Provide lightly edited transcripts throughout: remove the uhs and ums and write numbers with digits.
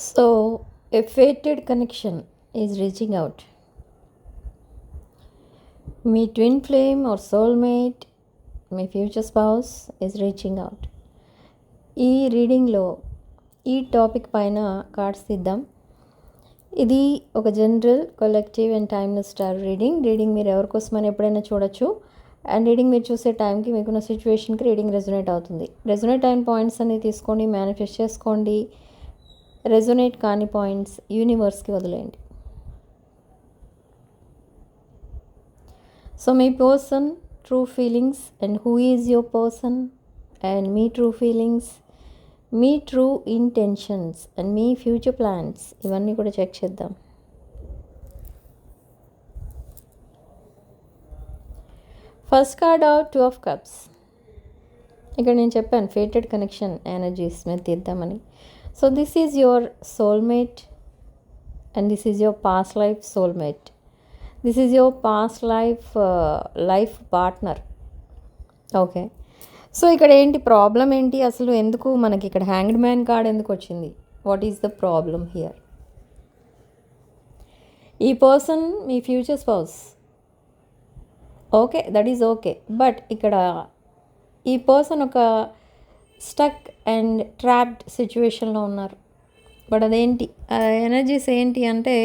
So, a fated connection is reaching out. మీ twin flame or soulmate, మీ future spouse is reaching out. ఈ రీడింగ్లో ఈ topic పైన కార్డ్స్ తీద్దాం. ఇది ఒక general, collective and timeless star reading మీరు ఎవరికోసమని ఎప్పుడైనా చూడొచ్చు. అండ్ రీడింగ్ మీరు చూసే టైంకి మీకున్న సిచ్యువేషన్కి రీడింగ్ రెజొనేట్ అవుతుంది. రెజొనేట్ అయిన పాయింట్స్ అన్ని తీసుకోండి, మేనిఫెస్ట్ చేసుకోండి. రెజొనేట్ కాని పాయింట్స్ యూనివర్స్కి వదిలేయండి. So me person true feelings and who is your person and me true feelings, me true intentions and me future plans, ఇవన్నీ కూడా చెక్ చేద్దాం. First card out 2 of Cups. ఇక్కడ నేను చెప్పాను ఫేటెడ్ కనెక్షన్ ఎనర్జీస్ మీద తీద్దామని. So this is your soulmate and this is your past life soulmate. This is your past life partner. Okay, so ఇక్కడ ఏంటి ప్రాబ్లం ఏంటి అసలు? ఎందుకు మనకి ఇక్కడ హ్యాంగ్డ్ మ్యాన్ కార్డ్ ఎందుకు వచ్చింది? What is the problem here? ఈ పర్సన్ మీ future spouse. Okay, that is okay. But ఇక్కడ ఈ పర్సన్ ఒక స్టక్ అండ్ ట్రాప్డ్ సిచ్యువేషన్లో ఉన్నారు. బట్ అదేంటి ఎనర్జీస్ ఏంటి అంటే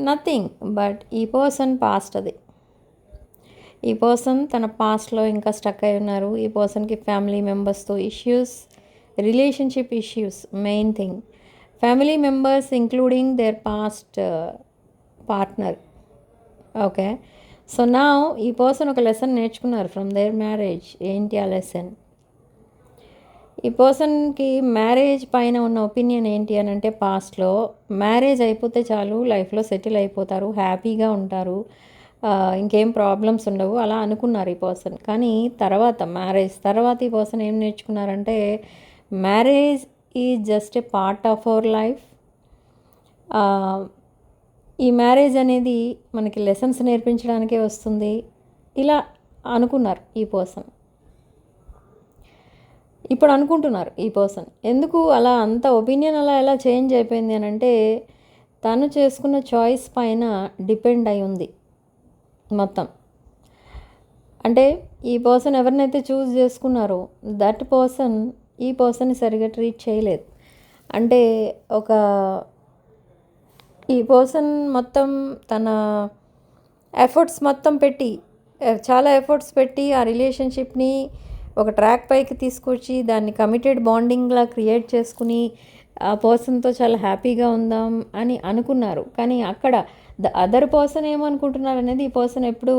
నథింగ్ బట్ ఈ పర్సన్ పాస్ట్. అది ఈ పర్సన్ తన పాస్ట్లో ఇంకా స్టక్ అయి ఉన్నారు. ఈ పర్సన్కి ఫ్యామిలీ మెంబర్స్తో issues, relationship issues, main thing family members including there past partner. Okay, so నా ఈ పర్సన్ ఒక లెసన్ నేర్చుకున్నారు ఫ్రమ్ దేర్ మ్యారేజ్. ఏంటి ఆ లెసన్? ఈ పర్సన్కి మ్యారేజ్ పైన ఉన్న ఒపీనియన్ ఏంటి అని అంటే, పాస్ట్లో మ్యారేజ్ అయిపోతే చాలు, లైఫ్లో సెటిల్ అయిపోతారు, హ్యాపీగా ఉంటారు, ఇంకేం ప్రాబ్లమ్స్ ఉండవు అలా అనుకున్నారు ఈ పర్సన్. కానీ తర్వాత మ్యారేజ్ తర్వాత ఈ పర్సన్ ఏం నేర్చుకున్నారంటే, marriage is just a part of our life. ఈ మ్యారేజ్ అనేది మనకి లెసన్స్ నేర్పించడానికే వస్తుంది, ఇలా అనుకున్నారు ఈ పర్సన్. ఇప్పుడు అనుకుంటున్నారు ఈ పర్సన్. ఎందుకు అలా అంత ఒపీనియన్ అలా ఎలా చేంజ్ అయిపోయింది అని అంటే, తను చేసుకున్న చాయిస్ పైన డిపెండ్ అయి ఉంది మొత్తం. అంటే ఈ పర్సన్ ఎవరినైతే చూస్ చేసుకున్నారో దట్ పర్సన్ ఈ పర్సన్ని సరిగా ట్రీట్ చేయలేదు. అంటే ఈ పర్సన్ మొత్తం తన ఎఫర్ట్స్ మొత్తం పెట్టి, చాలా ఎఫర్ట్స్ పెట్టి ఆ రిలేషన్షిప్ని ఒక ట్రాక్ పైకి తీసుకొచ్చి దాన్ని కమిటెడ్ బాండింగ్లా క్రియేట్ చేసుకుని ఆ పర్సన్తో చాలా హ్యాపీగా ఉందాం అని అనుకున్నారు. కానీ అక్కడ ద అదర్ పర్సన్ ఏమనుకుంటున్నారు అనేది ఈ పర్సన్ ఎప్పుడు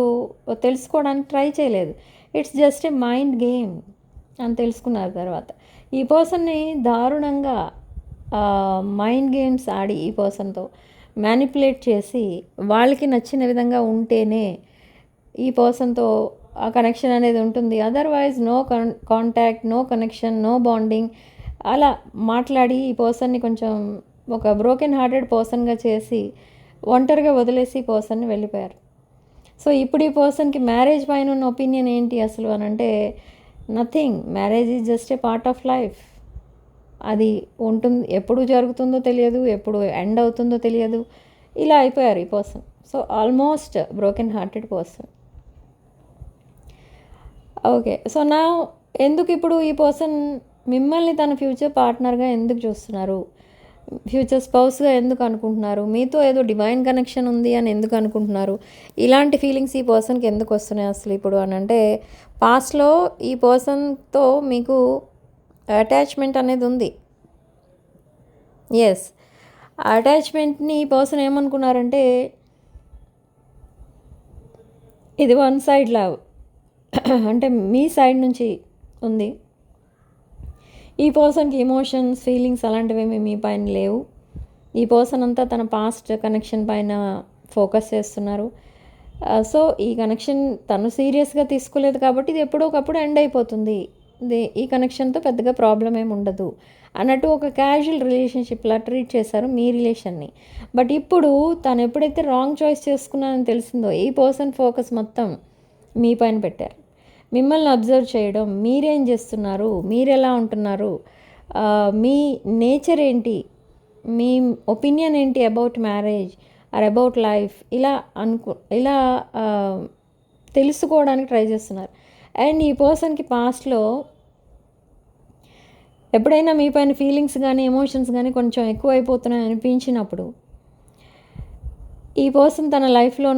తెలుసుకోవడానికి ట్రై చేయలేదు. It's just a mind game అని తెలుసుకున్నారు. తర్వాత ఈ పర్సన్ని దారుణంగా మైండ్ గేమ్స్ ఆడి ఈ పర్సన్తో మ్యానిపులేట్ చేసి వాళ్ళకి నచ్చిన విధంగా ఉంటేనే ఈ పర్సన్తో ఆ కనెక్షన్ అనేది ఉంటుంది. Otherwise no contact, no connection, no bonding అలా మాట్లాడి ఈ పర్సన్ని కొంచెం ఒక బ్రోకెన్ హార్టెడ్ పర్సన్గా చేసి ఒంటరిగా వదిలేసి ఈ పర్సన్ని వెళ్ళిపోయారు. సో ఇప్పుడు ఈ పర్సన్కి మ్యారేజ్ పైన ఉన్న ఒపీనియన్ ఏంటి అసలు అని అంటే, nothing, marriage is just a part of life. అది ఉంటుంది, ఎప్పుడు జరుగుతుందో తెలియదు, ఎప్పుడు ఎండ్ అవుతుందో తెలియదు, ఇలా అయిపోయారు ఈ person. So almost broken hearted person. Okay, so నా ఎందుకు ఇప్పుడు ఈ పర్సన్ మిమ్మల్ని తన ఫ్యూచర్ పార్ట్నర్గా ఎందుకు చూస్తున్నారు, ఫ్యూచర్ స్పౌస్గా ఎందుకు అనుకుంటున్నారు, మీతో ఏదో డివైన్ కనెక్షన్ ఉంది అని ఎందుకు అనుకుంటున్నారు, ఇలాంటి ఫీలింగ్స్ ఈ పర్సన్కి ఎందుకు వస్తున్నాయి అసలు ఇప్పుడు అని అంటే, పాస్ట్లో ఈ పర్సన్తో మీకు అటాచ్మెంట్ అనేది ఉంది. ఎస్, అటాచ్మెంట్ని ఈ పర్సన్ ఏమనుకున్నారంటే ఇది వన్ సైడ్ లవ్, అంటే మీ సైడ్ నుంచి ఉంది. ఈ పర్సన్కి ఎమోషన్స్, ఫీలింగ్స్ అలాంటివేమీ మీ పైన లేవు. ఈ పర్సన్ అంతా తన పాస్ట్ కనెక్షన్ పైన ఫోకస్ చేస్తున్నారు. సో ఈ కనెక్షన్ తను సీరియస్గా తీసుకోలేదు కాబట్టి ఇది ఎప్పుడో ఒకప్పుడు ఎండ్ అయిపోతుంది, ఈ కనెక్షన్తో పెద్దగా ప్రాబ్లం ఏమి ఉండదు అన్నట్టు ఒక క్యాజువల్ రిలేషన్షిప్లా ట్రీట్ చేశారు మీ రిలేషన్ని. బట్ ఇప్పుడు తను ఎప్పుడైతే రాంగ్ చాయిస్ చేసుకున్నానని తెలిసిందో ఈ పర్సన్ ఫోకస్ మొత్తం మీ పైన పెట్టారు. మిమ్మల్ని అబ్జర్వ్ చేయడం, మీరేం చేస్తున్నారు, మీరు ఎలా ఉంటున్నారు, మీ నేచర్ ఏంటి, మీ ఒపీనియన్ ఏంటి about marriage or about life, ఇలా తెలుసుకోవడానికి ట్రై చేస్తున్నారు. అండ్ ఈ పర్సన్కి పాస్ట్లో ఎప్పుడైనా మీ పైన ఫీలింగ్స్ కానీ ఎమోషన్స్ కానీ కొంచెం ఎక్కువ అయిపోతున్నాయి అనిపించినప్పుడు ఈ పర్సన్ తన లైఫ్లో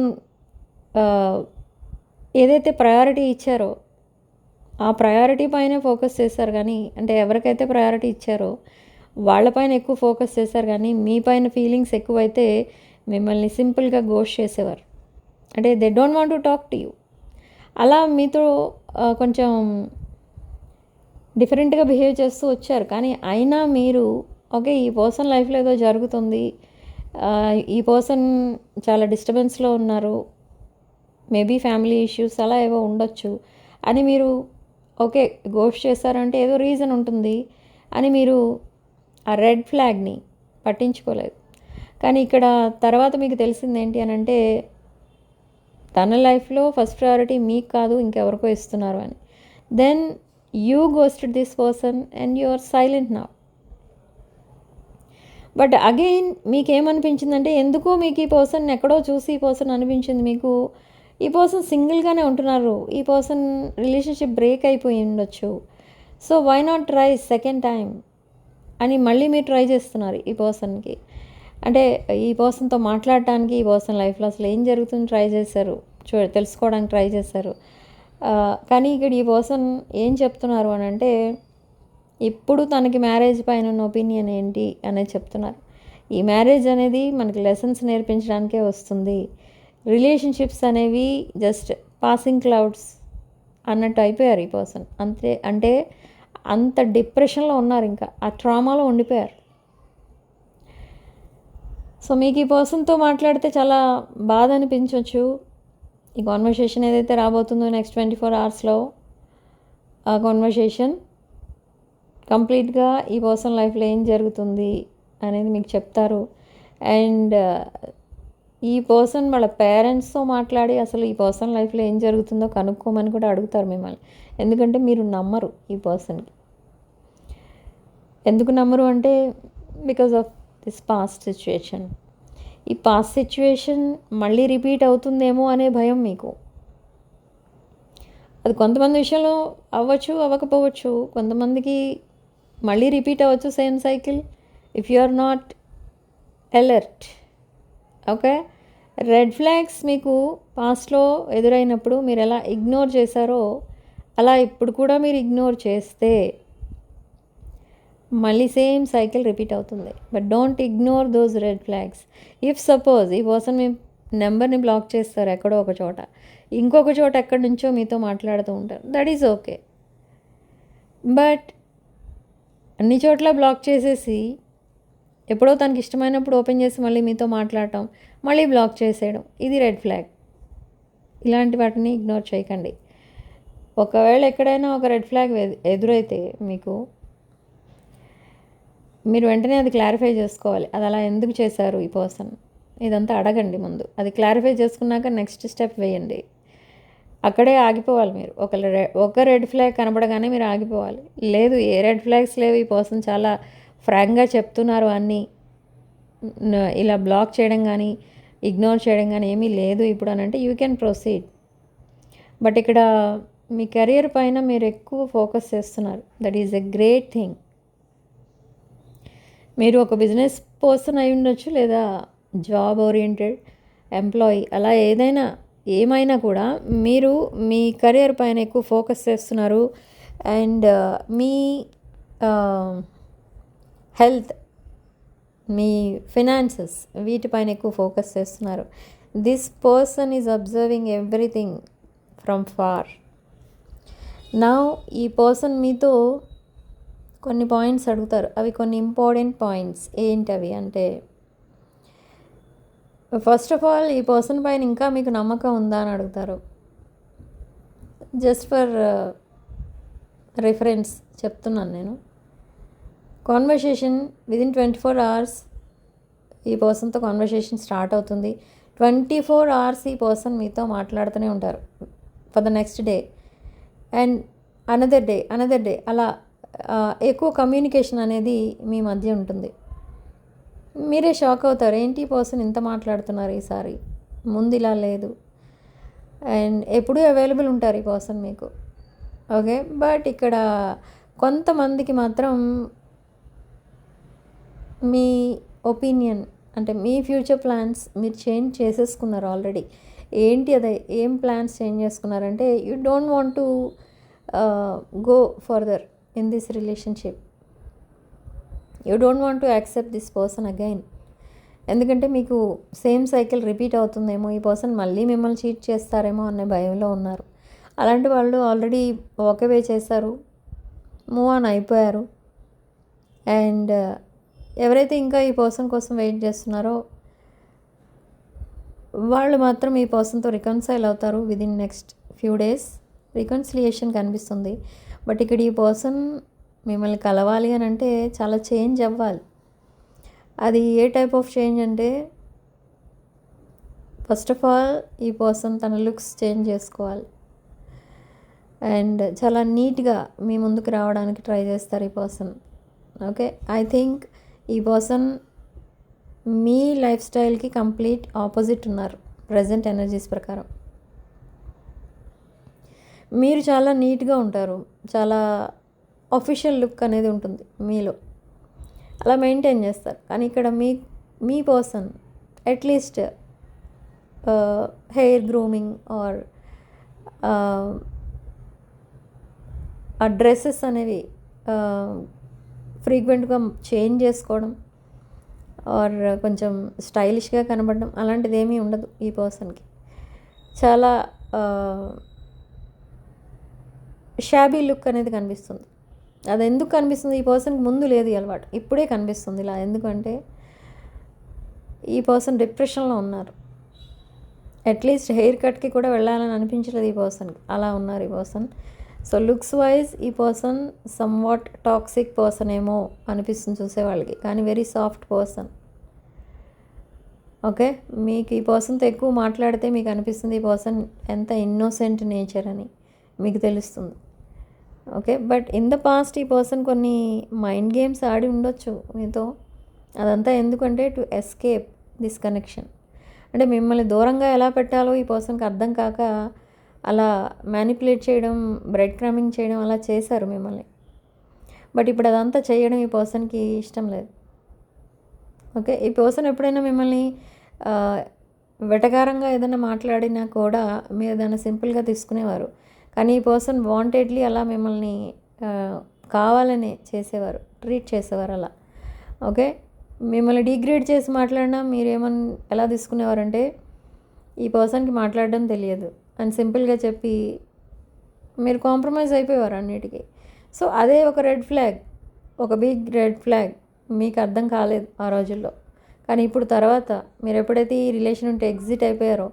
ఏదైతే ప్రయారిటీ ఇచ్చారో ఆ ప్రయారిటీ పైనే ఫోకస్ చేశారు, కానీ అంటే ఎవరికైతే ప్రయారిటీ ఇచ్చారో వాళ్ళపైన ఎక్కువ ఫోకస్ చేశారు, కానీ మీ పైన ఫీలింగ్స్ ఎక్కువైతే మిమ్మల్ని సింపుల్గా గోస్ట్ చేసేవారు. అంటే they don't want to talk to you. అలా మీతో కొంచెం డిఫరెంట్గా బిహేవ్ చేస్తూ వచ్చారు. కానీ అయినా మీరు ఓకే ఈ పర్సన్ లైఫ్లో ఏదో జరుగుతుంది, ఈ పర్సన్ చాలా డిస్టర్బెన్స్లో ఉన్నారు, మేబీ ఫ్యామిలీ ఇష్యూస్ అలా ఏవో ఉండొచ్చు అని మీరు ఓకే గోస్ట్ చేశారంటే ఏదో రీజన్ ఉంటుంది అని మీరు ఆ రెడ్ ఫ్లాగ్ని పట్టించుకోలేదు. కానీ ఇక్కడ తర్వాత మీకు తెలిసింది ఏంటి అని అంటే తన లైఫ్లో ఫస్ట్ ప్రయారిటీ మీకు కాదు ఇంకెవరికో ఇస్తున్నారు అని. Then you ghosted this person and you are silent now. But again మీకేమనిపించిందంటే ఎందుకో మీకు ఈ పర్సన్ ఎక్కడో చూసి ఈ పర్సన్ అనిపించింది మీకు ఈ పర్సన్ సింగిల్గానే ఉంటున్నారు, ఈ పర్సన్ రిలేషన్షిప్ బ్రేక్ అయిపోయి ఉండొచ్చు, so why not try second time అని మళ్ళీ మీరు ట్రై చేస్తున్నారు ఈ పర్సన్కి. అంటే ఈ పర్సన్తో మాట్లాడటానికి, ఈ పర్సన్ లైఫ్లో అసలు ఏం జరుగుతుందో ట్రై చేశారు, తెలుసుకోవడానికి ట్రై చేశారు. కానీ ఇక్కడ ఈ పర్సన్ ఏం చెప్తున్నారు అని అంటే ఇప్పుడు తనకి మ్యారేజ్ పైన ఉన్న ఒపీనియన్ ఏంటి అనేది చెప్తున్నారు. ఈ మ్యారేజ్ అనేది మనకి లెసన్స్ నేర్పించడానికే వస్తుంది, రిలేషన్షిప్స్ అనేవి జస్ట్ పాసింగ్ క్లౌడ్స్ అన్నట్టు అయిపోయారు ఈ పర్సన్. అంతే, అంటే అంత డిప్రెషన్లో ఉన్నారు, ఇంకా ఆ ట్రామాలో ఉండిపోయారు. సో మీకు ఈ పర్సన్తో మాట్లాడితే చాలా బాధ అనిపించవచ్చు. ఈ కాన్వర్సేషన్ ఏదైతే రాబోతుందో నెక్స్ట్ 24 అవర్స్లో ఆ కాన్వర్సేషన్ కంప్లీట్గా ఈ పర్సన్ లైఫ్లో ఏం జరుగుతుంది అనేది మీకు చెప్తారు. అండ్ ఈ పర్సన్ వాళ్ళ పేరెంట్స్తో మాట్లాడి అసలు ఈ పర్సన్ లైఫ్లో ఏం జరుగుతుందో కనుక్కోమని కూడా అడుగుతారు మిమ్మల్ని. ఎందుకంటే మీరు నమ్మరు ఈ పర్సన్కి. ఎందుకు నమ్మరు అంటే because of this past situation. ఈ పాస్ట్ సిచ్యువేషన్ మళ్ళీ రిపీట్ అవుతుందేమో అనే భయం మీకు. అది కొంతమంది విషయంలో అవ్వచ్చు, అవ్వకపోవచ్చు. కొంతమందికి మళ్ళీ రిపీట్ అవ్వచ్చు same cycle if you are not alert. Okay, red flags మీకు పాస్ట్లో ఎదురైనప్పుడు మీరు ఎలా ఇగ్నోర్ చేశారో అలా ఇప్పుడు కూడా మీరు ఇగ్నోర్ చేస్తే మళ్ళీ సేమ్ సైకిల్ రిపీట్ అవుతుంది. But don't ignore those red flags. If suppose ఈ పర్సన్ మీ నెంబర్ని బ్లాక్ చేస్తారు ఎక్కడో ఒక చోట, ఇంకొక చోట ఎక్కడి నుంచో మీతో మాట్లాడుతూ ఉంటారు, దట్ ఈజ్ ఓకే. బట్ అన్ని చోట్ల బ్లాక్ చేసేసి ఎప్పుడో తనకి ఇష్టమైనప్పుడు ఓపెన్ చేసి మళ్ళీ మీతో మాట్లాడటం, మళ్ళీ బ్లాక్ చేసేయడం, ఇది రెడ్ ఫ్లాగ్. ఇలాంటి వాటిని ఇగ్నోర్ చేయకండి. ఒకవేళ ఎక్కడైనా ఒక రెడ్ ఫ్లాగ్ ఎదురైతే మీకు మీరు వెంటనే అది క్లారిఫై చేసుకోవాలి. అది అలా ఎందుకు చేశారు ఈ పర్సన్, ఇదంతా అడగండి ముందు. అది క్లారిఫై చేసుకున్నాక నెక్స్ట్ స్టెప్ వేయండి. అక్కడే ఆగిపోవాలి మీరు. ఒక రెడ్ ఫ్లాగ్ కనబడగానే మీరు ఆగిపోవాలి. లేదు, ఏ రెడ్ ఫ్లాగ్స్ లేవు, ఈ పర్సన్ చాలా ఫ్రాంక్గా చెప్తున్నారు అన్నీ, ఇలా బ్లాక్ చేయడం కానీ ఇగ్నోర్ చేయడం కానీ ఏమీ లేదు ఇప్పుడు అని అంటే యూ కెన్ ప్రొసీడ్. బట్ ఇక్కడ మీ కెరియర్ పైన మీరు ఎక్కువ ఫోకస్ చేస్తున్నారు, that is a great thing. మీరు ఒక బిజినెస్ పర్సన్ అయి ఉండొచ్చు, లేదా జాబ్ ఓరియంటెడ్ ఎంప్లాయీ, అలా ఏమైనా కూడా మీరు మీ కెరియర్ పైన ఎక్కువ ఫోకస్ చేస్తున్నారు. అండ్ మీ హెల్త్, మీ ఫినాన్సెస్, వీటిపైన ఎక్కువ ఫోకస్ చేస్తున్నారు. This person is observing everything from far. Now ఈ పర్సన్ మీతో కొన్ని పాయింట్స్ అడుగుతారు. అవి కొన్ని ఇంపార్టెంట్ పాయింట్స్. ఏంటవి అంటే, ఫస్ట్ ఆఫ్ ఆల్ ఈ పర్సన్ పైన ఇంకా మీకు నమ్మకం ఉందా అని అడుగుతారు. జస్ట్ ఫర్ రిఫరెన్స్ చెప్తున్నాను నేను. కాన్వర్సేషన్ విదిన్ 24 అవర్స్ ఈ పర్సన్తో కాన్వర్సేషన్ స్టార్ట్ అవుతుంది. 24 అవర్స్ ఈ పర్సన్ మీతో మాట్లాడుతూనే ఉంటారు for the next day and another day అలా ఎక్కువ కమ్యూనికేషన్ అనేది మీ మధ్య ఉంటుంది. మీరే షాక్ అవుతారు, ఏంటి ఈ పర్సన్ ఇంత మాట్లాడుతున్నారు ఈసారి, ముందు ఇలా లేదు. అండ్ ఎప్పుడూ అవైలబుల్ ఉంటారు ఈ పర్సన్ మీకు. ఓకే, బట్ ఇక్కడ కొంతమందికి మాత్రం మీ ఒపీనియన్ అంటే మీ ఫ్యూచర్ ప్లాన్స్ మీరు చేంజ్ చేసేసుకున్నారు ఆల్రెడీ. ఏంటి అదే ఏం ప్లాన్స్ చేంజ్ చేసుకున్నారంటే you don't want to go further in this relationship. You don't want to accept this person again. ఎందుకంటే మీకు సేమ్ సైకిల్ రిపీట్ అవుతుందేమో, ఈ పర్సన్ మళ్ళీ మిమ్మల్ని చీట్ చేస్తారేమో అనే భయంలో ఉన్నారు. అలాంటి వాళ్ళు ఆల్రెడీ వాకవే చేశారు, మూవ్ ఆన్ అయిపోయారు. అండ్ ఎవరైతే ఇంకా ఈ పర్సన్ కోసం వెయిట్ చేస్తున్నారో వాళ్ళు మాత్రం ఈ పర్సన్తో రికన్సైల్ అవుతారు within next few days. Reconciliation కనిపిస్తుంది. బట్ ఇక్కడ ఈ పర్సన్ మిమ్మల్ని కలవాలి అని అంటే చాలా చేంజ్ అవ్వాలి. అది ఏ టైప్ ఆఫ్ చేంజ్ అంటే, ఫస్ట్ ఆఫ్ ఆల్ ఈ పర్సన్ తన లుక్స్ చేంజ్ చేసుకోవాలి అండ్ చాలా నీట్గా మీ ముందుకు రావడానికి ట్రై చేస్తారు ఈ పర్సన్. ఓకే, ఐ థింక్ ఈ పర్సన్ మీ లైఫ్ స్టైల్కి కంప్లీట్ ఆపోజిట్ ఉన్నారు ప్రజెంట్ ఎనర్జీస్ ప్రకారం. మీరు చాలా నీట్గా ఉంటారు, చాలా అఫీషియల్ లుక్ అనేది ఉంటుంది మీలో, అలా మెయింటైన్ చేస్తారు. కానీ ఇక్కడ మీ person at least hair grooming or ఆ డ్రెస్సెస్ అనేవి ఫ్రీక్వెంట్గా చేంజ్ చేసుకోవడం ఆర్ కొంచెం స్టైలిష్గా కనబడడం అలాంటిది ఏమీ ఉండదు ఈ పర్సన్కి. చాలా షాబీ లుక్ అనేది కనిపిస్తుంది. అది ఎందుకు కనిపిస్తుంది, ఈ పర్సన్కి ముందు లేదు ఈ అలవాటు, ఇప్పుడే కనిపిస్తుంది ఇలా. ఎందుకంటే ఈ పర్సన్ డిప్రెషన్లో ఉన్నారు. అట్లీస్ట్ హెయిర్ కట్కి కూడా వెళ్ళాలని అనిపించలేదు ఈ పర్సన్కి, అలా ఉన్నారు ఈ పర్సన్. సో లుక్స్ వైజ్ ఈ పర్సన్ సమ్వాట్ టాక్సిక్ పర్సన్ ఏమో అనిపిస్తుంది చూసేవాళ్ళకి, కానీ వెరీ సాఫ్ట్ పర్సన్. ఓకే, మీకు ఈ పర్సన్తో ఎక్కువ మాట్లాడితే మీకు అనిపిస్తుంది ఈ పర్సన్ ఎంత ఇన్నోసెంట్ నేచర్ అని మీకు తెలుస్తుంది. Okay, but in the past ఈ పర్సన్ కొన్ని మైండ్ గేమ్స్ ఆడి ఉండొచ్చు మీతో. అదంతా ఎందుకంటే టు ఎస్కేప్ దిస్ కనెక్షన్. అంటే మిమ్మల్ని దూరంగా ఎలా పెట్టాలో ఈ పర్సన్కి అర్థం కాక అలా మ్యానిపులేట్ చేయడం, బ్రెడ్ క్రమింగ్ చేయడం అలా చేశారు మిమ్మల్ని. బట్ ఇప్పుడు అదంతా చేయడం ఈ పర్సన్కి ఇష్టం లేదు. ఓకే, ఈ పర్సన్ ఎప్పుడైనా మిమ్మల్ని వెటకారంగా ఏదైనా మాట్లాడినా కూడా మీరు దాన్ని సింపుల్గా తీసుకునేవారు. కానీ ఈ పర్సన్ వాంటెడ్లీ అలా మిమ్మల్ని కావాలని చేసేవారు, ట్రీట్ చేసేవారు అలా. ఓకే, మిమ్మల్ని డిగ్రేడ్ చేసి మాట్లాడినా మీరేమని ఎలా తీసుకునేవారంటే ఈ పర్సన్కి మాట్లాడడం తెలియదు అని సింపుల్గా చెప్పి మీరు కాంప్రమైజ్ అయిపోయేవారు అన్నిటికీ. సో అదే ఒక రెడ్ ఫ్లాగ్, ఒక బిగ్ రెడ్ ఫ్లాగ్. మీకు అర్థం కాలేదు ఆ రోజుల్లో, కానీ ఇప్పుడు తర్వాత మీరు ఎప్పుడైతే ఈ రిలేషన్ ఉంటే ఎగ్జిట్ అయిపోయారో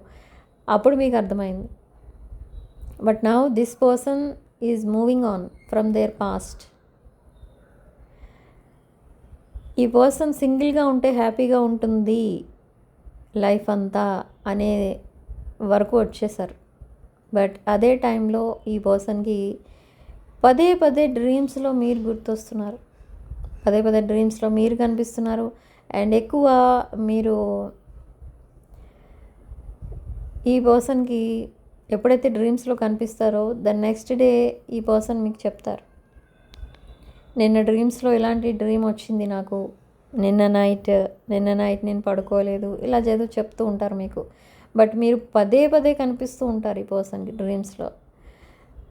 అప్పుడు మీకు అర్థమైంది. But now this person is moving on from there past. ఈ పర్సన్ సింగిల్గా ఉంటే హ్యాపీగా ఉంటుంది లైఫ్ అంతా అనే వరకు వచ్చేసారు. బట్ అదే టైంలో ఈ పర్సన్కి పదే పదే డ్రీమ్స్లో మీరు గుర్తొస్తున్నారు, పదే పదే డ్రీమ్స్లో మీరు కనిపిస్తున్నారు. అండ్ ఎక్కువ మీరు ఈ పర్సన్కి ఎప్పుడైతే డ్రీమ్స్లో కనిపిస్తారో ద నెక్స్ట్ డే ఈ పర్సన్ మీకు చెప్తారు, నిన్న డ్రీమ్స్లో ఇలాంటి డ్రీమ్ వచ్చింది నాకు, నిన్న నైట్ నేను పడుకోలేదు, ఇలా ఏదో చెప్తూ ఉంటారు మీకు. బట్ మీరు పదే పదే కనిపిస్తూ ఉంటారు ఈ పర్సన్కి డ్రీమ్స్లో.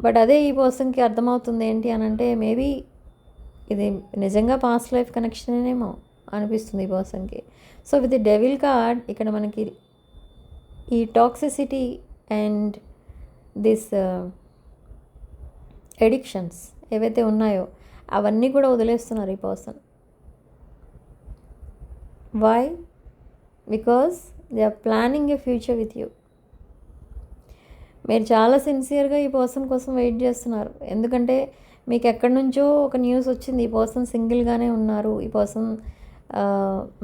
బట్ అదే ఈ పర్సన్కి అర్థమవుతుంది ఏంటి అని అంటే మేబీ ఇది నిజంగా పాస్ట్ లైఫ్ కనెక్షనేమో అనిపిస్తుంది ఈ పర్సన్కి. So with the devil card ఇక్కడ మనకి ఈ టాక్సిసిటీ అండ్ దిస్ ఎడిక్షన్స్ ఏవైతే ఉన్నాయో అవన్నీ కూడా వదిలేస్తున్నారు ఈ person. Why? Because they are planning a future with you. మీరు చాలా సిన్సియర్గా ఈ పర్సన్ కోసం వెయిట్ చేస్తున్నారు. ఎందుకంటే మీకు ఎక్కడి నుంచో ఒక న్యూస్ వచ్చింది, ఈ పర్సన్ సింగిల్గానే ఉన్నారు, ఈ పర్సన్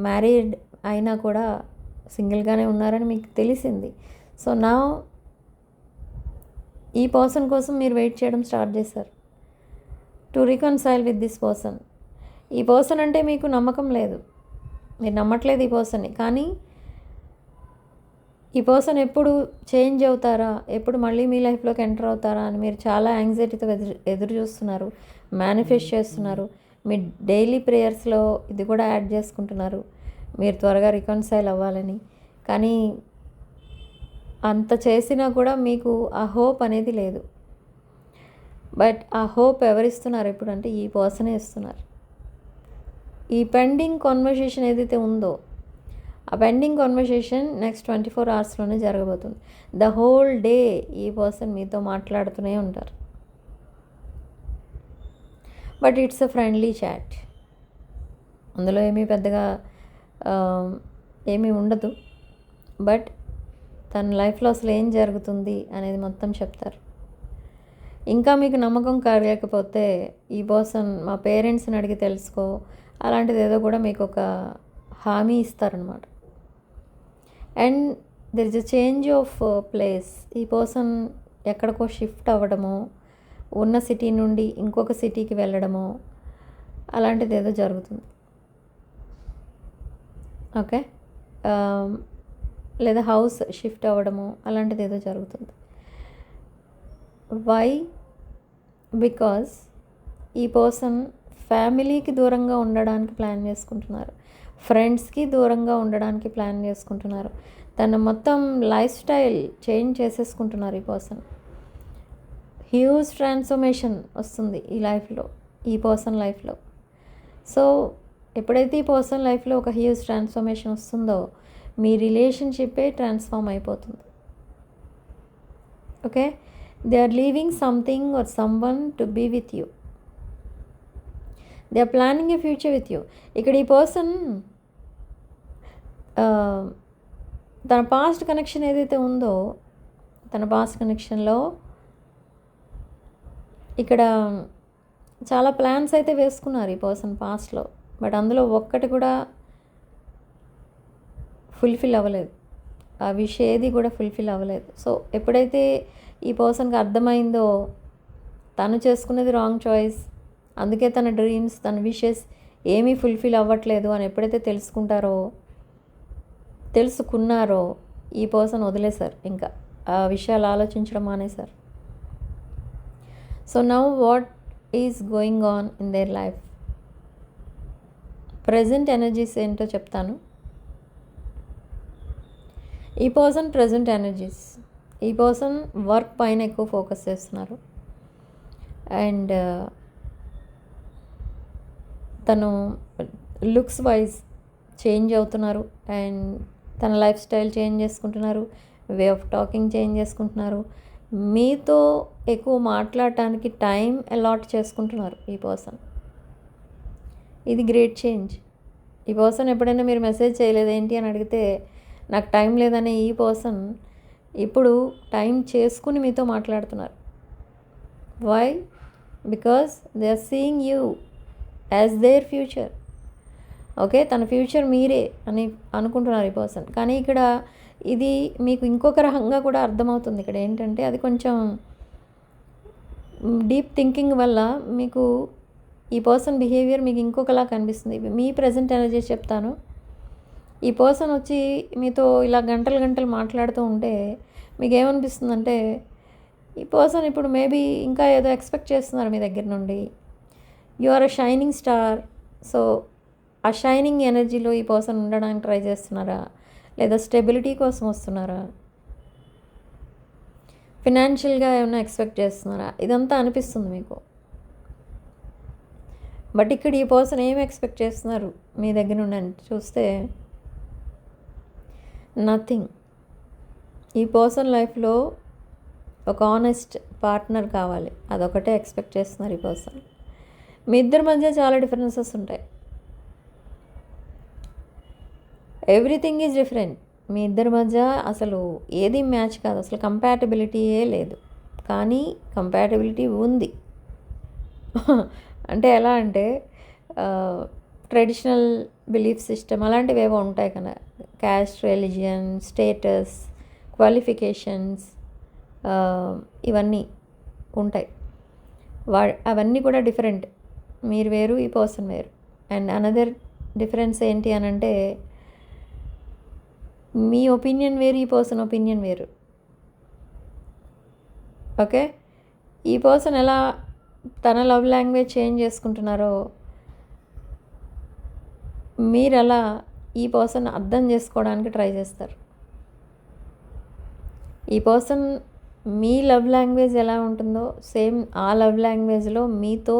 మ్యారీడ్ అయినా కూడా సింగిల్గానే ఉన్నారని మీకు తెలిసింది. సో నా ఈ పర్సన్ కోసం మీరు వెయిట్ చేయడం స్టార్ట్ చేశారు to reconcile with this person. ఈ పర్సన్ అంటే మీకు నమ్మకం లేదు, మీరు నమ్మట్లేదు ఈ పర్సన్ని. కానీ ఈ పర్సన్ ఎప్పుడు చేంజ్ అవుతారా, ఎప్పుడు మళ్ళీ మీ లైఫ్లోకి ఎంటర్ అవుతారా అని మీరు చాలా యాంగ్జైటీతో ఎదురు చూస్తున్నారు, మేనిఫెస్ట్ చేస్తున్నారు. మీ డైలీ ప్రేయర్స్లో ఇది కూడా యాడ్ చేసుకుంటున్నారు, మీరు త్వరగా రికన్సైల్ అవ్వాలని. కానీ అంత చేసినా కూడా మీకు ఆ హోప్ అనేది లేదు. బట్ ఆ హోప్ ఎవరిస్తున్నారు ఇప్పుడు అంటే ఈ పర్సనే ఇస్తున్నారు. ఈ పెండింగ్ కాన్వర్సేషన్ ఏదైతే ఉందో ఆ పెండింగ్ కాన్వర్సేషన్ నెక్స్ట్ 24 అవర్స్లోనే జరగబోతుంది. ద హోల్ డే ఈ పర్సన్ మీతో మాట్లాడుతూనే ఉంటారు. But it's a friendly chat. అందులో ఏమీ పెద్దగా ఏమీ ఉండదు. బట్ తన లైఫ్లో అసలు ఏం జరుగుతుంది అనేది మొత్తం చెప్తారు. ఇంకా మీకు నమ్మకం కలగకపోతే ఈ పర్సన్ మా పేరెంట్స్ని అడిగి తెలుసుకో అలాంటిది ఏదో కూడా మీకు ఒక హామీ ఇస్తారనమాట. And there is a change of place. ఈ పర్సన్ ఎక్కడికో షిఫ్ట్ అవ్వడమో, ఉన్న సిటీ నుండి ఇంకొక సిటీకి వెళ్ళడమో అలాంటిది ఏదో జరుగుతుంది. ఓకే, లేదా హౌస్ షిఫ్ట్ అవ్వడము అలాంటిది ఏదో జరుగుతుంది. వై? బికాజ్ ఈ పర్సన్ ఫ్యామిలీకి దూరంగా ఉండడానికి ప్లాన్ చేసుకుంటున్నారు, ఫ్రెండ్స్కి దూరంగా ఉండడానికి ప్లాన్ చేసుకుంటున్నారు. తన మొత్తం లైఫ్ స్టైల్ చేంజ్ చేసేసుకుంటున్నారు ఈ పర్సన్. హ్యూజ్ ట్రాన్స్ఫర్మేషన్ వస్తుంది ఈ లైఫ్లో, ఈ పర్సన్ లైఫ్లో. సో ఎప్పుడైతే ఈ పర్సన్ లైఫ్లో ఒక హ్యూజ్ ట్రాన్స్ఫర్మేషన్ వస్తుందో మీ రిలేషన్షిప్పే ట్రాన్స్ఫార్మ్ అయిపోతుంది. Okay, they are leaving something or someone to be with you. They are planning a future with you. ఇక్కడ ఈ పర్సన్ తన పాస్ట్ కనెక్షన్ ఏదైతే ఉందో, తన పాస్ట్ కనెక్షన్లో ఇక్కడ చాలా ప్లాన్స్ అయితే వేసుకున్నారు ఈ పర్సన్ పాస్ట్లో. బట్ అందులో ఒక్కటి కూడా ఫుల్ఫిల్ అవ్వలేదు. ఆ విషయం ఏది కూడా ఫుల్ఫిల్ అవ్వలేదు. సో ఎప్పుడైతే ఈ పర్సన్కి అర్థమైందో తను చేసుకునేది రాంగ్ చాయిస్, అందుకే తన డ్రీమ్స్, తన విషెస్ ఏమీ ఫుల్ఫిల్ అవ్వట్లేదు అని ఎప్పుడైతే తెలుసుకున్నారో ఈ పర్సన్ వదిలేశారు, ఇంకా ఆ విషయాలు ఆలోచించడం మానేశారు. So now what is going on in their life? Present energies ఏంటో చెప్తాను. ఈ పర్సన్ ప్రజెంట్ ఎనర్జీస్, ఈ పర్సన్ వర్క్ పైన ఎక్కువ ఫోకస్ చేస్తున్నారు. అండ్ తను లుక్స్ వైజ్ చేంజ్ అవుతున్నారు. అండ్ తన లైఫ్ స్టైల్ చేంజ్ చేసుకుంటున్నారు, వే ఆఫ్ టాకింగ్ చేంజ్ చేసుకుంటున్నారు. మీతో ఎక్కువ మాట్లాడటానికి టైం అలాట్ చేసుకుంటున్నారు ఈ పర్సన్. ఇది గ్రేట్ చేంజ్. ఈ పర్సన్ ఎప్పుడైనా మీరు మెసేజ్ చేయలేదు ఏంటి అని అడిగితే నాకు టైం లేదనే ఈ పర్సన్ ఇప్పుడు టైం చేసుకుని మీతో మాట్లాడుతున్నారు. Why? Because they are seeing you as their future. Okay, తన ఫ్యూచర్ మీరే అని అనుకుంటున్నారు ఈ పర్సన్. కానీ ఇక్కడ ఇది మీకు ఇంకొక రకంగా కూడా అర్థమవుతుంది. ఇక్కడ ఏంటంటే అది కొంచెం డీప్ థింకింగ్ వల్ల మీకు ఈ పర్సన్ బిహేవియర్ మీకు ఇంకొకలా కనిపిస్తుంది. మీ ప్రజెంట్ ఎనర్జీ చెప్తాను. ఈ పర్సన్ వచ్చి మీతో ఇలా గంటలు మాట్లాడుతూ ఉంటే మీకు ఏమనిపిస్తుందంటే ఈ పర్సన్ ఇప్పుడు మేబీ ఇంకా ఏదో ఎక్స్పెక్ట్ చేస్తున్నారు మీ దగ్గర నుండి. You are a shining star. So ఆ షైనింగ్ ఎనర్జీలో ఈ పర్సన్ ఉండడానికి ట్రై చేస్తున్నారా, లేదా స్టెబిలిటీ కోసం వస్తున్నారా, ఫినాన్షియల్గా ఏమైనా ఎక్స్పెక్ట్ చేస్తున్నారా, ఇదంతా అనిపిస్తుంది మీకు. బట్ ఇక్కడ ఈ పర్సన్ ఏమి ఎక్స్పెక్ట్ చేస్తున్నారు మీ దగ్గర నుండి అని చూస్తే నథింగ్. ఈ పర్సన్ లైఫ్లో ఒక ఆనెస్ట్ పార్ట్నర్ కావాలి, అదొకటే ఎక్స్పెక్ట్ చేస్తున్నారు ఈ పర్సన్. మీ ఇద్దరి మధ్య చాలా డిఫరెన్సెస్ ఉంటాయి. Everything is different. మీ ఇద్దరి మధ్య అసలు ఏది మ్యాచ్ కాదు, అసలు కంపాటబిలిటీయే లేదు. కానీ కంపాటబిలిటీ ఉంది. అంటే ఎలా అంటే ట్రెడిషనల్ బిలీఫ్ సిస్టమ్ అలాంటివి ఏవో ఉంటాయి కదా, క్యాస్ట్, రిలీజియన్, స్టేటస్, క్వాలిఫికేషన్స్, ఇవన్నీ ఉంటాయి. అవన్నీ కూడా డిఫరెంట్. మీరు వేరు, ఈ పర్సన్ వేరు. అండ్ అనదర్ డిఫరెన్స్ ఏంటి అని అంటే, మీ ఒపీనియన్ వేరు, ఈ పర్సన్ ఒపీనియన్ వేరు. ఓకే, ఈ పర్సన్ ఎలా తన లవ్ లాంగ్వేజ్ చేంజ్ చేసుకుంటున్నారో మీరు అలా ఈ పర్సన్ అర్థం చేసుకోవడానికి ట్రై చేస్తారు. ఈ పర్సన్ మీ లవ్ లాంగ్వేజ్ ఎలా ఉంటుందో సేమ్ ఆ లవ్ లాంగ్వేజ్లో మీతో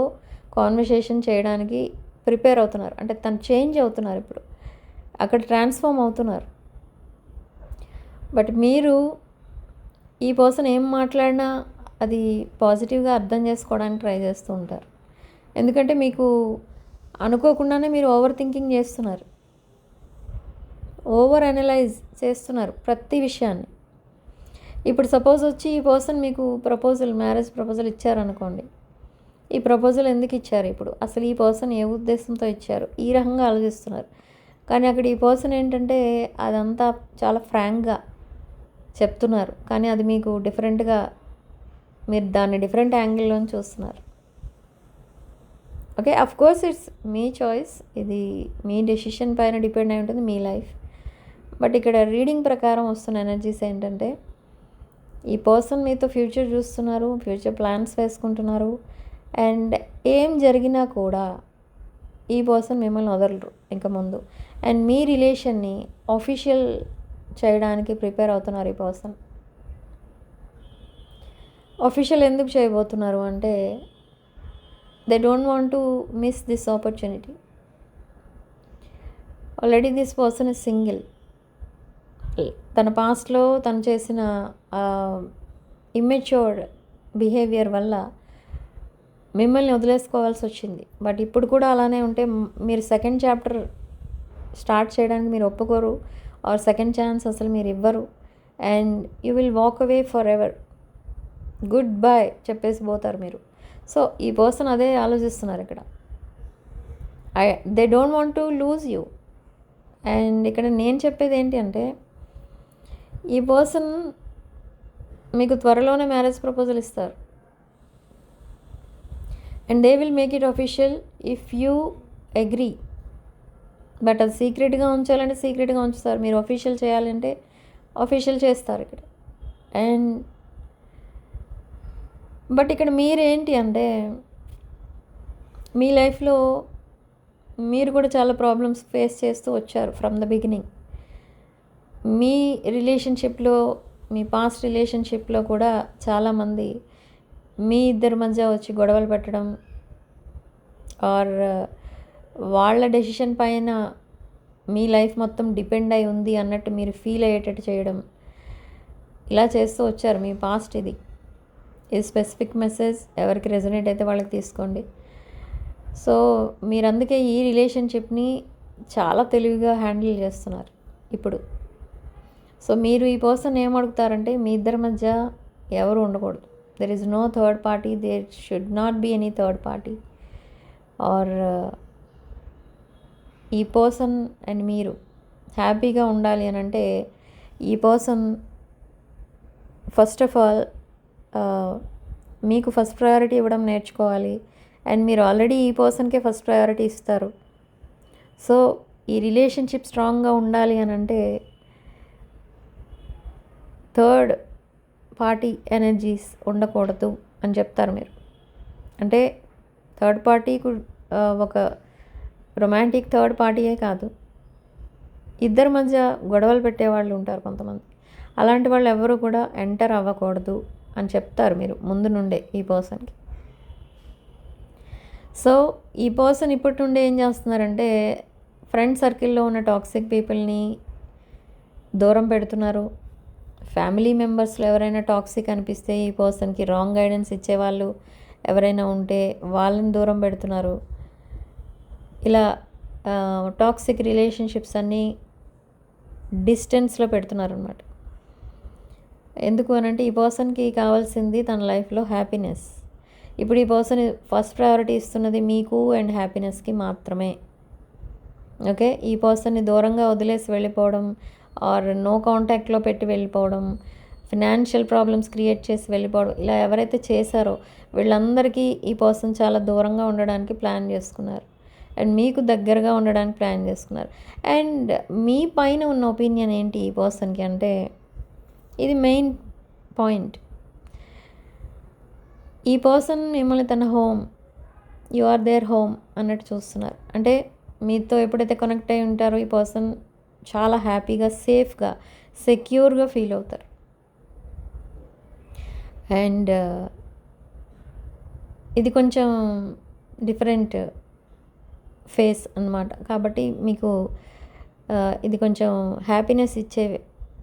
కాన్వర్సేషన్ చేయడానికి ప్రిపేర్ అవుతున్నారు. అంటే తను చేంజ్ అవుతున్నారు, ఇప్పుడు అక్కడ ట్రాన్స్ఫార్మ్ అవుతున్నారు. బట్ మీరు ఈ పర్సన్ ఏం మాట్లాడినా అది పాజిటివ్గా అర్థం చేసుకోవడానికి ట్రై చేస్తూ ఉంటారు. ఎందుకంటే మీకు అనుకోకుండానే మీరు ఓవర్ థింకింగ్ చేస్తున్నారు, ఓవర్ అనలైజ్ చేస్తున్నారు ప్రతి విషయాన్ని. ఇప్పుడు సపోజ్ వచ్చి ఈ పర్సన్ మీకు మ్యారేజ్ ప్రపోజల్ ఇచ్చారనుకోండి. ఈ ప్రపోజల్ ఎందుకు ఇచ్చారు, ఇప్పుడు అసలు ఈ పర్సన్ ఏ ఉద్దేశంతో ఇచ్చారు, ఈ రకంగా ఆలోచిస్తున్నారు. కానీ అక్కడ ఈ పర్సన్ ఏంటంటే అదంతా చాలా ఫ్రాంక్గా చెప్తున్నారు, కానీ అది మీకు డిఫరెంట్గా, మీరు దాన్ని డిఫరెంట్ యాంగిల్లో చూస్తున్నారు. Okay, of course it's me choice, ఇది మీ డెసిషన్ పైన డిపెండ్ అయి ఉంటుంది, మీ లైఫ్. బట్ ఇక్కడ రీడింగ్ ప్రకారం వస్తున్న ఎనర్జీస్ ఏంటంటే, ఈ పర్సన్ మీతో ఫ్యూచర్ చూస్తున్నారు, ఫ్యూచర్ ప్లాన్స్ వేసుకుంటున్నారు. అండ్ ఏం జరిగినా కూడా ఈ పర్సన్ మిమ్మల్ని వదలరు ఇంకా ముందు. అండ్ మీ రిలేషన్ని ఆఫీషియల్ చేయడానికి ప్రిపేర్ అవుతున్నారు ఈ పర్సన్. ఆఫీషియల్ ఎందుకు చేయబోతున్నారు అంటే, they don't want to miss this opportunity. Already this person is single. తన పాస్ట్లో తను చేసిన ఇమ్మెచ్యూర్డ్ బిహేవియర్ వల్ల మిమ్మల్ని వదిలేసుకోవాల్సి వచ్చింది. బట్ ఇప్పుడు కూడా అలానే ఉంటే మీరు సెకండ్ చాప్టర్ స్టార్ట్ చేయడానికి మీరు ఒప్పుకోరు, ఆర్ సెకండ్ ఛాన్స్ అసలు మీరు ఇవ్వరు. And you will walk away for ever, good bye చెప్పేసి పోతారు మీరు. సో ఈ పర్సన్ అదే ఆలోచిస్తున్నారు ఇక్కడ. They don't want to lose you. And ఇక్కడ నేను చెప్పేది ఏంటి అంటే, ఈ పర్సన్ మీకు త్వరలోనే మ్యారేజ్ ప్రపోజల్ ఇస్తారు. And they will make it official if you agree. But అది సీక్రెట్గా ఉంచాలంటే సీక్రెట్గా ఉంచుతారు, మీరు అఫీషియల్ చేయాలంటే అఫీషియల్ చేస్తారు ఇక్కడ. అండ్ బట్ ఇక్కడ మీరేంటి అంటే, మీ లైఫ్లో మీరు కూడా చాలా ప్రాబ్లమ్స్ ఫేస్ చేస్తూ వచ్చారు ఫ్రమ్ ద బిగినింగ్. మీ రిలేషన్షిప్లో, మీ పాస్ట్ రిలేషన్షిప్లో కూడా చాలామంది మీ ఇద్దరి మధ్య వచ్చి గొడవలు పెట్టడం, ఆర్ వాళ్ళ డెసిషన్ పైన మీ లైఫ్ మొత్తం డిపెండ్ అయి ఉంది అన్నట్టు మీరు ఫీల్ అయ్యేటట్టు చేయడం, ఇలా చేస్తూ వచ్చారు మీ పాస్ట్. ఇది స్పెసిఫిక్ మెసేజ్ ఎవరికి రెజొనేట్ అయితే వాళ్ళకి తీసుకోండి. సో మీరు అందుకే ఈ రిలేషన్షిప్ని చాలా తెలివిగా హ్యాండిల్ చేస్తున్నారు ఇప్పుడు. సో మీరు ఈ పర్సన్ ఏమడుగుతారంటే, మీ ఇద్దరి మధ్య ఎవరు ఉండకూడదు, there is no third party, there should not be any third party. Or ఈ పర్సన్ అండ్ మీరు హ్యాపీగా ఉండాలి అని అంటే, ఈ పర్సన్ ఫస్ట్ ఆఫ్ ఆల్ మీకు ఫస్ట్ ప్రయారిటీ ఇవ్వడం నేర్చుకోవాలి. అండ్ మీరు ఆల్రెడీ ఈ పర్సన్కే ఫస్ట్ ప్రయారిటీ ఇస్తారు. సో ఈ రిలేషన్షిప్ స్ట్రాంగ్గా ఉండాలి అని అంటే థర్డ్ పార్టీ ఎనర్జీస్ ఉండకూడదు అని చెప్తారు మీరు. అంటే థర్డ్ పార్టీకు ఒక రొమాంటిక్ థర్డ్ పార్టీయే కాదు, ఇద్దరి మధ్య గొడవలు పెట్టేవాళ్ళు ఉంటారు కొంతమంది. అలాంటి వాళ్ళు ఎవరు కూడా ఎంటర్ అవ్వకూడదు అని చెప్తారు మీరు ముందు నుండే ఈ పర్సన్కి. సో ఈ పర్సన్ ఇప్పటి నుండే ఏం చేస్తున్నారంటే, ఫ్రెండ్ సర్కిల్లో ఉన్న టాక్సిక్ పీపుల్ని దూరం పెడుతున్నారు. ఫ్యామిలీ మెంబర్స్లో ఎవరైనా టాక్సిక్ అనిపిస్తే, ఈ పర్సన్కి రాంగ్ గైడెన్స్ ఇచ్చేవాళ్ళు ఎవరైనా ఉంటే వాళ్ళని దూరం పెడుతున్నారు. ఇలా టాక్సిక్ రిలేషన్షిప్స్ అన్నీ డిస్టెన్స్లో పెడుతున్నారు అన్నమాట. ఎందుకు అనంటే, ఈ పర్సన్కి కావాల్సింది తన లైఫ్లో హ్యాపీనెస్. ఇప్పుడు ఈ పర్సన్ ఫస్ట్ ప్రయారిటీ ఇస్తున్నది మీకు అండ్ హ్యాపీనెస్కి మాత్రమే. ఓకే, ఈ పర్సన్ని దూరంగా వదిలేసి వెళ్ళిపోవడం, ఆర్ నో కాంటాక్ట్లో పెట్టి వెళ్ళిపోవడం, ఫినాన్షియల్ ప్రాబ్లమ్స్ క్రియేట్ చేసి వెళ్ళిపోవడం, ఇలా ఎవరైతే చేశారో వీళ్ళందరికీ ఈ పర్సన్ చాలా దూరంగా ఉండడానికి ప్లాన్ చేసుకున్నారు. అండ్ మీకు దగ్గరగా ఉండడానికి ప్లాన్ చేసుకున్నారు. అండ్ మీ పైన ఉన్న ఒపీనియన్ ఏంటి ఈ పర్సన్కి అంటే, ఇది మెయిన్ పాయింట్. ఈ పర్సన్ మిమ్మల్ని తన home, you are their home అన్నట్టు చూస్తున్నారు. అంటే మీతో ఎప్పుడైతే కనెక్ట్ అయి ఉంటారో ఈ పర్సన్ చాలా హ్యాపీగా, సేఫ్గా, సెక్యూర్గా ఫీల్ అవుతారు. అండ్ ఇది కొంచెం డిఫరెంట్ ఫేస్ అన్నమాట. కాబట్టి మీకు ఇది కొంచెం హ్యాపీనెస్ ఇచ్చే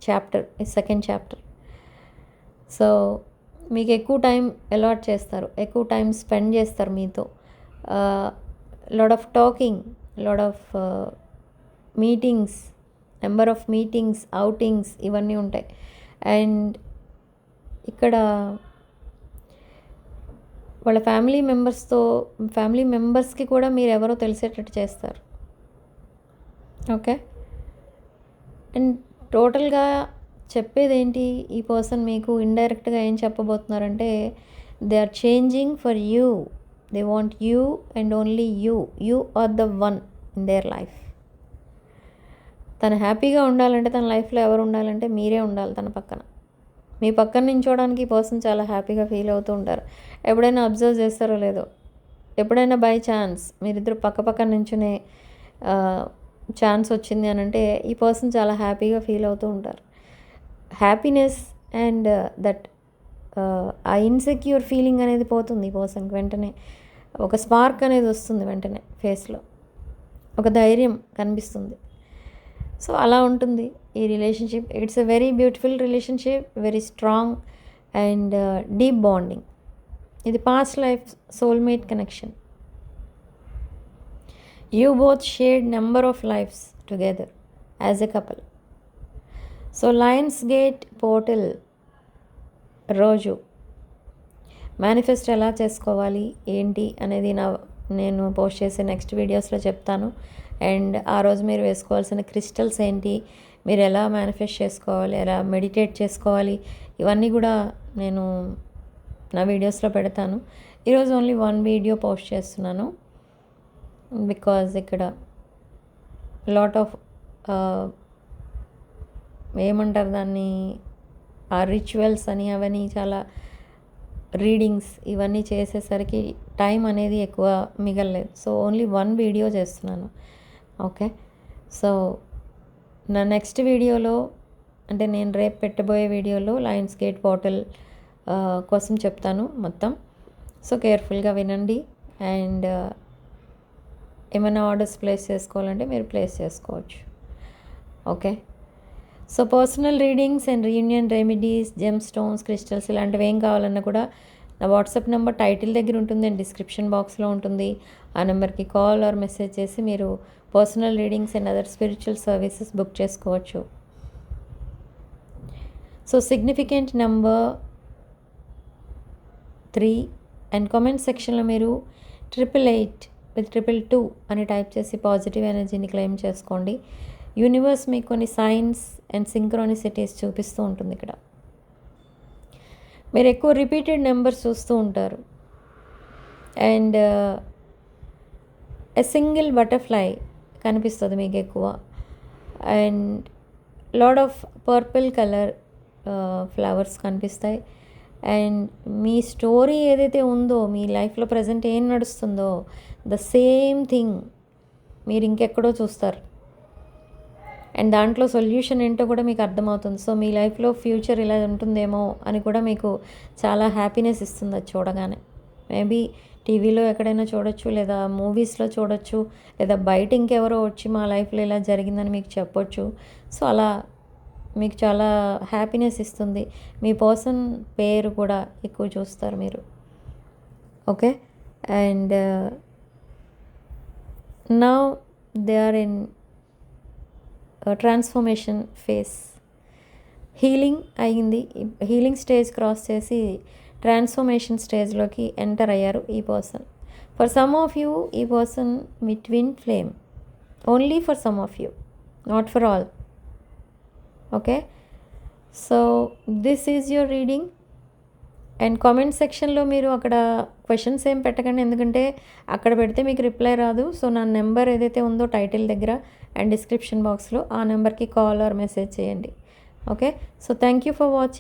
చాప్టర్, ఈ సెకండ్ చాప్టర్. సో మీకు ఎక్కువ టైం అలాట్ చేస్తారు, ఎక్కువ టైం స్పెండ్ చేస్తారు మీతో. Lot of talking, lot of meetings, number of meetings, outings ఇవన్నీ ఉంటాయి. అండ్ ఇక్కడ వాళ్ళ ఫ్యామిలీ మెంబర్స్కి కూడా మీరు ఎవరో తెలిసేటట్టు చేస్తారు. ఓకే. అండ్ టోటల్గా చెప్పేది ఏంటి, ఈ పర్సన్ మీకు ఇండైరెక్ట్గా ఏం చెప్పబోతున్నారంటే, they are changing for you, they want you and only you are the one in their life. తను హ్యాపీగా ఉండాలంటే, తన లైఫ్లో ఎవరు ఉండాలంటే మీరే ఉండాలి తన పక్కన. మీ పక్కన నించోడానికి ఈ పర్సన్ చాలా హ్యాపీగా ఫీల్ అవుతూ ఉంటారు. ఎప్పుడైనా అబ్జర్వ్ చేస్తారో లేదో, ఎప్పుడైనా బై ఛాన్స్ మీరిద్దరు పక్కన నించునే ఛాన్స్ వచ్చింది అని అంటే ఈ పర్సన్ చాలా హ్యాపీగా ఫీల్ అవుతూ ఉంటారు. హ్యాపీనెస్ అండ్ దట్ ఆ ఇన్సెక్యూర్ ఫీలింగ్ అనేది పోతుంది ఈ పర్సన్కి. వెంటనే ఒక స్పార్క్ అనేది వస్తుంది వెంటనే ఫేస్లో, ఒక ధైర్యం కనిపిస్తుంది. సో అలా ఉంటుంది ఈ relationship. It's a very beautiful relationship, very strong and deep bonding. ఇది past life soulmate connection. You both shared number of lives together as a couple. So lions gate portal రోజు మేనిఫెస్ట్ ఎలా చేసుకోవాలి ఏంటి అనేది నేను పోస్ట్ చేసే next వీడియోస్లో చెప్తాను. అండ్ ఆ రోజు మీరు వేసుకోవాల్సిన క్రిస్టల్స్ ఏంటి, మీరు ఎలా మేనిఫెస్ట్ చేసుకోవాలి, ఎలా మెడిటేట్ చేసుకోవాలి, ఇవన్నీ కూడా నేను నా వీడియోస్లో పెడతాను. ఈరోజు ఓన్లీ 1 వీడియో పోస్ట్ చేస్తున్నాను బికాజ్ ఇక్కడ లాట్ ఆఫ్ ఏమంటారు దాన్ని, ఆ రిచువల్స్ అని అవన్నీ చాలా రీడింగ్స్ ఇవన్నీ చేసేసరికి టైం అనేది ఎక్కువ మిగలలేదు. సో ఓన్లీ 1 వీడియో చేస్తున్నాను. ఓకే. సో నా నెక్స్ట్ వీడియోలో, అంటే నేను రేపు పెట్టబోయే వీడియోలో లయన్స్ గేట్ పోర్టల్ కోసం చెప్తాను మొత్తం. సో కేర్ఫుల్గా వినండి. అండ్ ఏమైనా ఆర్డర్స్ ప్లేస్ చేసుకోవాలంటే మీరు ప్లేస్ చేసుకోవచ్చు. Okay. So personal readings and reunion remedies, gem stones, crystals ఇలాంటివి ఏం కావాలన్నా కూడా నా వాట్సాప్ నెంబర్ టైటిల్ దగ్గర ఉంటుంది అండ్ డిస్క్రిప్షన్ బాక్స్లో ఉంటుంది. ఆ నెంబర్కి కాల్ ఆర్ మెసేజ్ చేసి మీరు personal readings and other spiritual services book చేసుకోవచ్చు. So significant number 3 and comment సెక్షన్లో మీరు 888 with 222 అని టైప్ చేసి పాజిటివ్ ఎనర్జీని క్లెయిమ్ చేసుకోండి. యూనివర్స్ మీకు కొన్ని సైన్స్ అండ్ సింక్రోనిసిటీస్ చూపిస్తూ ఉంటుంది. ఇక్కడ మీరు ఎక్కువ రిపీటెడ్ నెంబర్స్ చూస్తూ ఉంటారు. అండ్ ఎ సింగిల్ బటర్ఫ్లై కనిపిస్తుంది మీకు ఎక్కువ. And lot of purple colour flowers కనిపిస్తాయి. అండ్ మీ స్టోరీ ఏదైతే ఉందో, మీ లైఫ్లో ప్రజెంట్ ఏం నడుస్తుందో ద సేమ్ థింగ్ మీరు ఇంకెక్కడో చూస్తారు. అండ్ దాంట్లో సొల్యూషన్ ఏంటో కూడా మీకు అర్థమవుతుంది. సో మీ లైఫ్లో ఫ్యూచర్ ఇలా ఉంటుందేమో అని కూడా మీకు చాలా హ్యాపీనెస్ ఇస్తుంది అది చూడగానే. మేబీ టీవీలో ఎక్కడైనా చూడొచ్చు, లేదా మూవీస్లో చూడొచ్చు, లేదా బయట ఇంకెవరో వచ్చి మా లైఫ్లో ఇలా జరిగిందని మీకు చెప్పొచ్చు. సో అలా మీకు చాలా హ్యాపీనెస్ ఇస్తుంది. మీ పర్సన్ పేరు కూడా ఎక్కువ చూస్తారు మీరు. Okay. And now they are in transformation phase. Healing అయ్యింది, హీలింగ్ స్టేజ్ క్రాస్ చేసి ట్రాన్స్ఫర్మేషన్ స్టేజ్లోకి ఎంటర్ అయ్యారు ఈ person. For some of you ఈ పర్సన్ మీ twin flame, only for some of you, not for all. Okay. So this is your reading. And comment సెక్షన్లో మీరు అక్కడ క్వశ్చన్స్ ఏం పెట్టకండి, ఎందుకంటే అక్కడ పెడితే మీకు రిప్లై రాదు. సో నా నెంబర్ ఏదైతే ఉందో టైటిల్ దగ్గర అండ్ డిస్క్రిప్షన్ బాక్స్లో, ఆ నెంబర్కి కాల్ ఆర్ మెసేజ్ చేయండి. Okay, so thank you for watching.